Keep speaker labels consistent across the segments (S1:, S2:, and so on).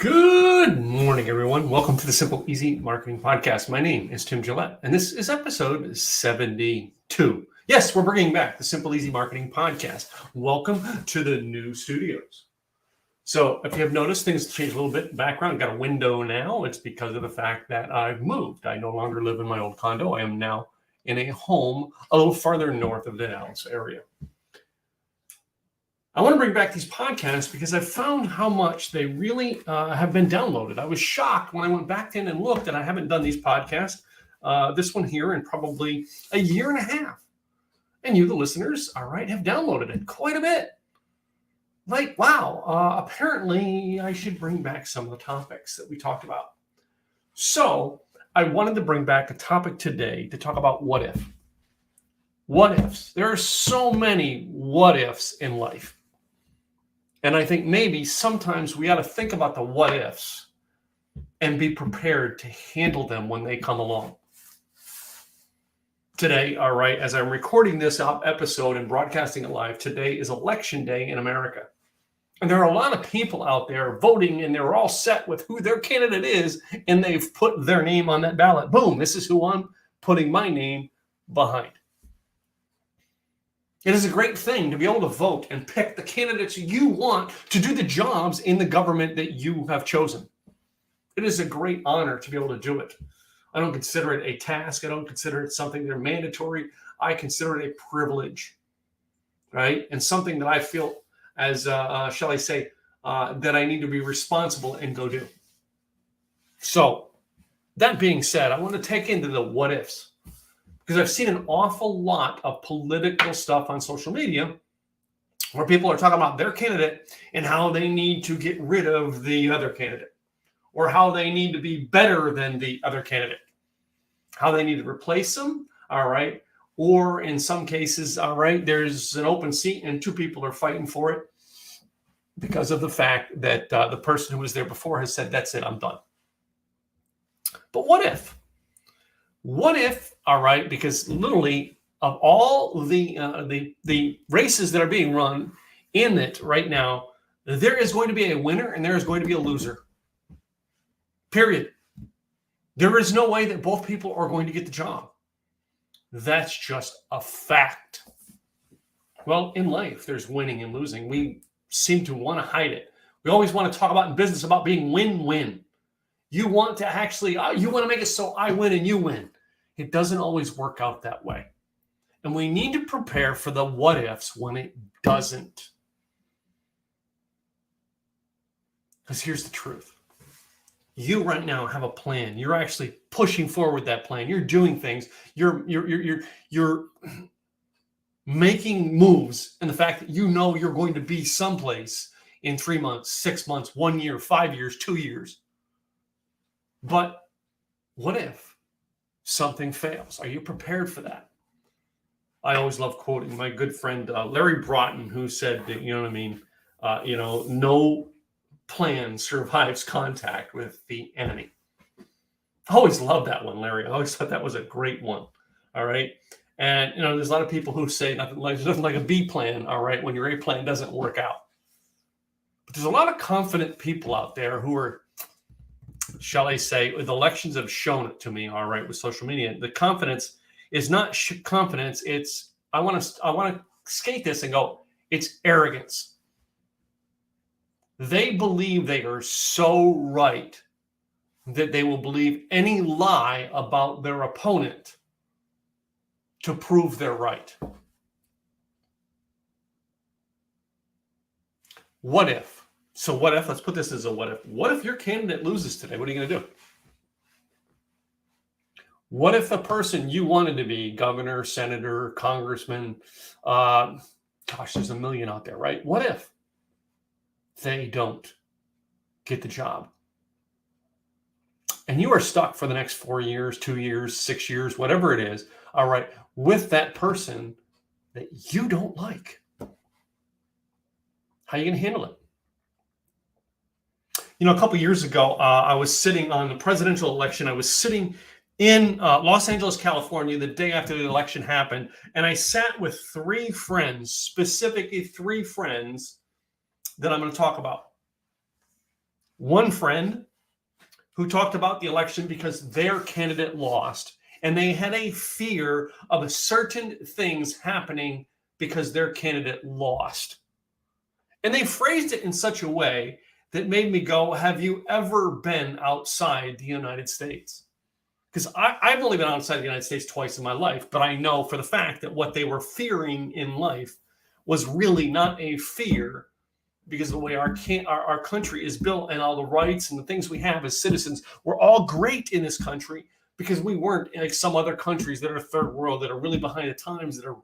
S1: Good morning, everyone. Welcome to the Simple Easy Marketing Podcast. My name is Tim Gillette, and this is episode 72. Yes, we're bringing back the Simple Easy Marketing Podcast. Welcome to the new studios. So if you have noticed, things changed a little bit in the background. Got a window now. It's because of the fact that I've moved. I no longer live in my old condo. I am now in a home a little farther north of the Dallas area. I want to bring back these podcasts because I've found how much they really have been downloaded. I was shocked when I went back in and looked, and I haven't done these podcasts, this one here, in probably a year and a half. And you, the listeners, all right, have downloaded it quite a bit. Like, wow, apparently I should bring back some of the topics that we talked about. So I wanted to bring back a topic today to talk about what if. What ifs. There are so many what ifs in life. And I think maybe sometimes we ought to think about the what ifs and be prepared to handle them when they come along. Today, all right, as I'm recording this episode and broadcasting it live, today is election day in America. And there are a lot of people out there voting, and they're all set with who their candidate is, and they've put their name on that ballot. Boom, this is who I'm putting my name behind. It is a great thing to be able to vote and pick the candidates you want to do the jobs in the government that you have chosen. It is a great honor to be able to do it. I don't consider it a task. I don't consider it something that's mandatory. I consider it a privilege, right? And something that I feel as, shall I say, that I need to be responsible and go do. So that being said, I want to take into the what ifs. Because I've seen an awful lot of political stuff on social media where people are talking about their candidate and how they need to get rid of the other candidate, or how they need to be better than the other candidate, how they need to replace them, all right? Or in some cases, all right, there's an open seat and two people are fighting for it because of the fact that the person who was there before has said, that's it, I'm done. But what if? What if, all right, because literally of all the races that are being run in it right now, there is going to be a winner and there is going to be a loser. Period. There is no way that both people are going to get the job. That's just a fact. Well, in life, there's winning and losing. We seem to want to hide it. We always want to talk about in business about being win-win. You want to actually, you want to make it so I win and you win. It doesn't always work out that way. And we need to prepare for the what ifs when it doesn't. Because here's the truth. You right now have a plan. You're actually pushing forward that plan. You're doing things. You're making moves. And the fact that you know you're going to be someplace in 3 months, 6 months, 1 year, 5 years, 2 years. But what if something fails? Are you prepared for that? I always love quoting my good friend Larry Broughton, who said that, you know what I mean, no plan survives contact with the enemy. I always loved that one, Larry. I always thought that was a great one. All right. And, there's a lot of people who say there's nothing like a B plan, all right, when your A plan doesn't work out. But there's a lot of confident people out there who are, shall I say, the elections have shown it to me, all right, with social media. The confidence is not confidence. It's, I want to skate this and go, it's arrogance. They believe they are so right that they will believe any lie about their opponent to prove they're right. What if? So what if, let's put this as a what if. What if your candidate loses today? What are you going to do? What if the person you wanted to be, governor, senator, congressman, there's a million out there, right? What if they don't get the job? And you are stuck for the next 4 years, 2 years, 6 years, whatever it is, all right, with that person that you don't like. How are you going to handle it? A couple years ago, I was sitting on the presidential election. I was sitting in Los Angeles, California, the day after the election happened. And I sat with 3 friends, specifically 3 friends that I'm going to talk about. one friend who talked about the election because their candidate lost, and they had a fear of certain things happening because their candidate lost. And they phrased it in such a way that made me go, have you ever been outside the United States? Because I've only been outside the United States twice in my life, but I know for the fact that what they were fearing in life was really not a fear, because of the way our country is built and all the rights and the things we have as citizens. We're all great in this country because we weren't like some other countries that are third world, that are really behind the times, that are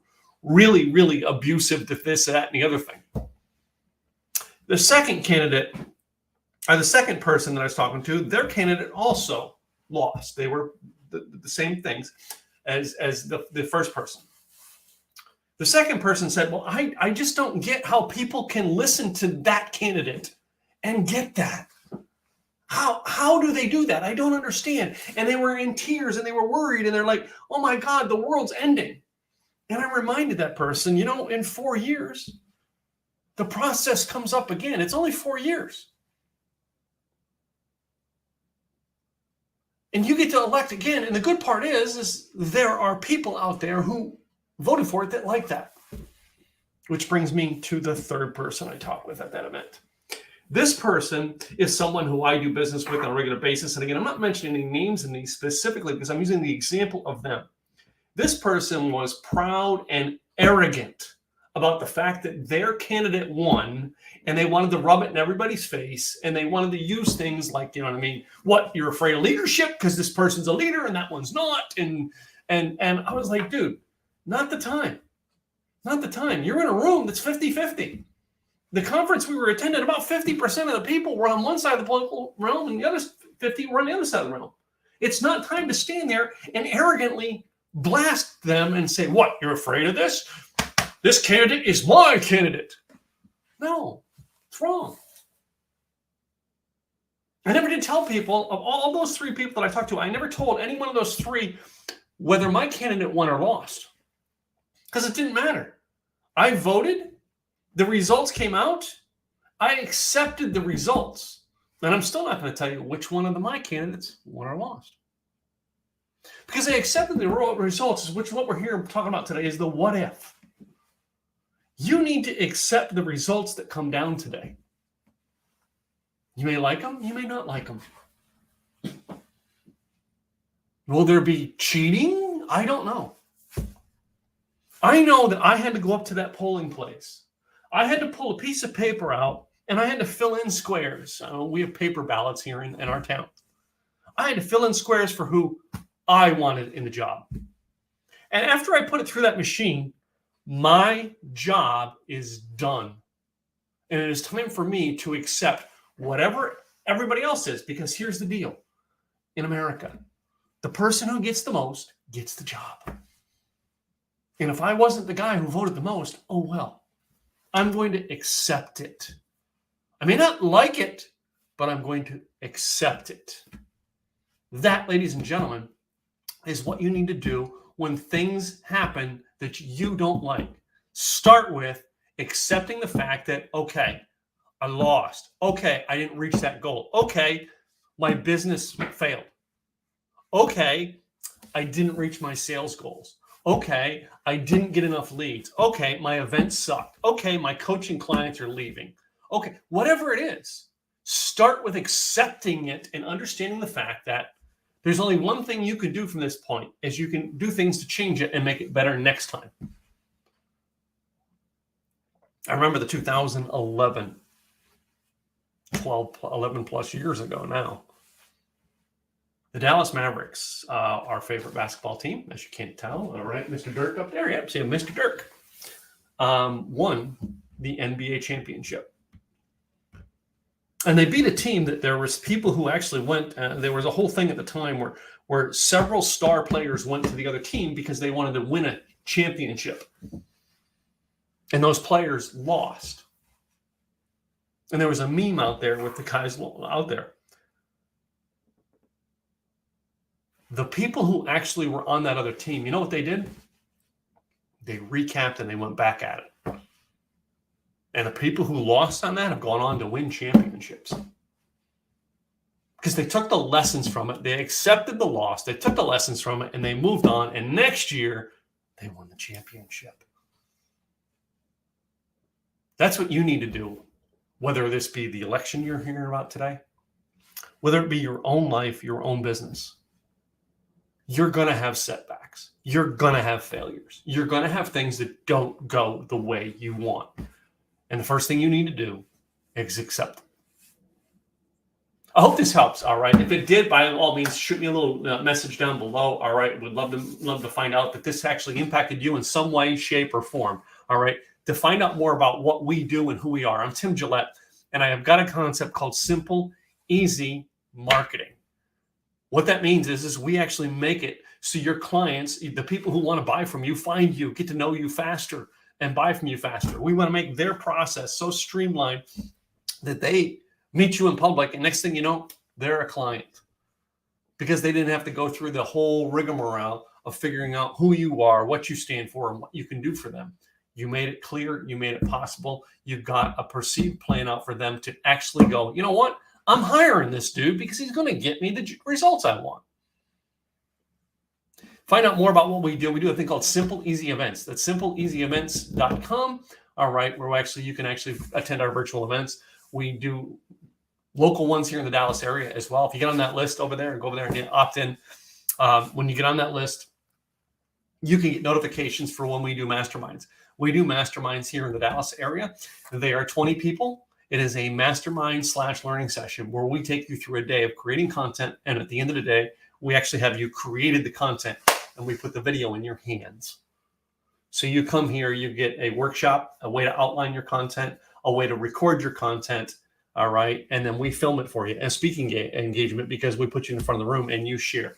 S1: really, really abusive to this, that, and the other thing. The second candidate, or the second person that I was talking to, their candidate also lost. They were the same things as the first person. The second person said, well, I just don't get how people can listen to that candidate and get that. How do they do that? I don't understand. And they were in tears and they were worried and they're like, oh my God, the world's ending. And I reminded that person, in 4 years, the process comes up again. It's only 4 years. And you get to elect again. And the good part is there are people out there who voted for it that like that. Which brings me to the third person I talked with at that event. This person is someone who I do business with on a regular basis. And again, I'm not mentioning any names in these specifically because I'm using the example of them. This person was proud and arrogant about the fact that their candidate won, and they wanted to rub it in everybody's face, and they wanted to use things like, what, you're afraid of leadership because this person's a leader and that one's not. And I was like, dude, not the time. Not the time. You're in a room that's 50-50. The conference we were attending, about 50% of the people were on one side of the political realm and the other 50 were on the other side of the realm. It's not time to stand there and arrogantly blast them and say, what, you're afraid of this? This candidate is my candidate. No, it's wrong. I never did tell people, of all those three people that I talked to, I never told any one of those three whether my candidate won or lost. Because it didn't matter. I voted. The results came out. I accepted the results. And I'm still not going to tell you which one of my candidates won or lost. Because I accepted the results, which what we're here talking about today is the what if. You need to accept the results that come down today. You may like them. You may not like them. Will there be cheating? I don't know. I know that I had to go up to that polling place. I had to pull a piece of paper out and I had to fill in squares. We have paper ballots here in our town. I had to fill in squares for who I wanted in the job. And after I put it through that machine, my job is done. And it is time for me to accept whatever everybody else is, because here's the deal. In America, the person who gets the most gets the job. And if I wasn't the guy who voted the most, oh well, I'm going to accept it. I may not like it, but I'm going to accept it. That, ladies and gentlemen, is what you need to do when things happen that you don't like. Start with accepting the fact that, okay, I lost. Okay, I didn't reach that goal. Okay, my business failed. Okay, I didn't reach my sales goals. Okay, I didn't get enough leads. Okay, my event sucked. Okay, my coaching clients are leaving. Okay, whatever it is, start with accepting it and understanding the fact that there's only one thing you can do from this point, is you can do things to change it and make it better next time. I remember the 2011, 11 plus years ago now. The Dallas Mavericks, our favorite basketball team, as you can't tell. All right, Mr. Dirk up there. Yep, see Mr. Dirk. Won the NBA championship. And they beat a team that there was people who actually went, there was a whole thing at the time where several star players went to the other team because they wanted to win a championship. And those players lost. And there was a meme out there with the guys out there. The people who actually were on that other team, you know what they did? They recapped and they went back at it. And the people who lost on that have gone on to win championships. because they took the lessons from it. They accepted the loss. They took the lessons from it and they moved on. And next year, they won the championship. That's what you need to do, whether this be the election you're hearing about today, whether it be your own life, your own business. You're going to have setbacks. You're going to have failures. You're going to have things that don't go the way you want. And the first thing you need to do is accept them. I hope this helps. All right. If it did, by all means, shoot me a little message down below. All right. Would love to find out that this actually impacted you in some way, shape, or form. All right. To find out more about what we do and who we are, I'm Tim Gillette, and I have got a concept called Simple, Easy Marketing. What that means is we actually make it so your clients, the people who want to buy from you, find you, get to know you faster, and buy from you faster. We want to make their process so streamlined that they meet you in public, and next thing you know, they're a client because they didn't have to go through the whole rigmarole of figuring out who you are, what you stand for, and what you can do for them. You made it clear. You made it possible. You've got a perceived plan out for them to actually go, you know what? I'm hiring this dude because he's going to get me the results I want. Find out more about what we do. We do a thing called Simple Easy Events. That's simpleeasyevents.com. All right, where you can actually attend our virtual events. We do local ones here in the Dallas area as well. If you get on that list over there, go over there and opt in. When you get on that list, you can get notifications for when we do masterminds. We do masterminds here in the Dallas area. They are 20 people. It is a mastermind/learning session where we take you through a day of creating content. And at the end of the day, we actually have you created the content and we put the video in your hands. So you come here, you get a workshop, a way to outline your content, a way to record your content. All right. And then we film it for you and speaking engagement because we put you in front of the room and you share.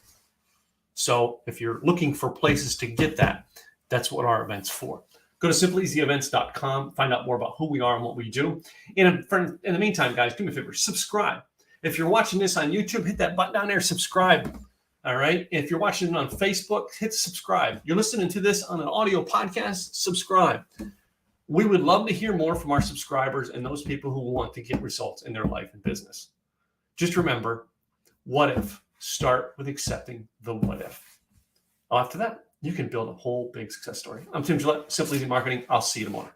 S1: So if you're looking for places to get that, that's what our event's for. Go to simpleeasyevents.com, find out more about who we are and what we do. In the meantime, guys, do me a favor, subscribe. If you're watching this on YouTube, hit that button down there, subscribe. All right. If you're watching it on Facebook, hit subscribe. You're listening to this on an audio podcast, subscribe. We would love to hear more from our subscribers and those people who want to get results in their life and business. Just remember, what if? Start with accepting the what if. After that, you can build a whole big success story. I'm Tim Gillette, Simple Easy Marketing. I'll see you tomorrow.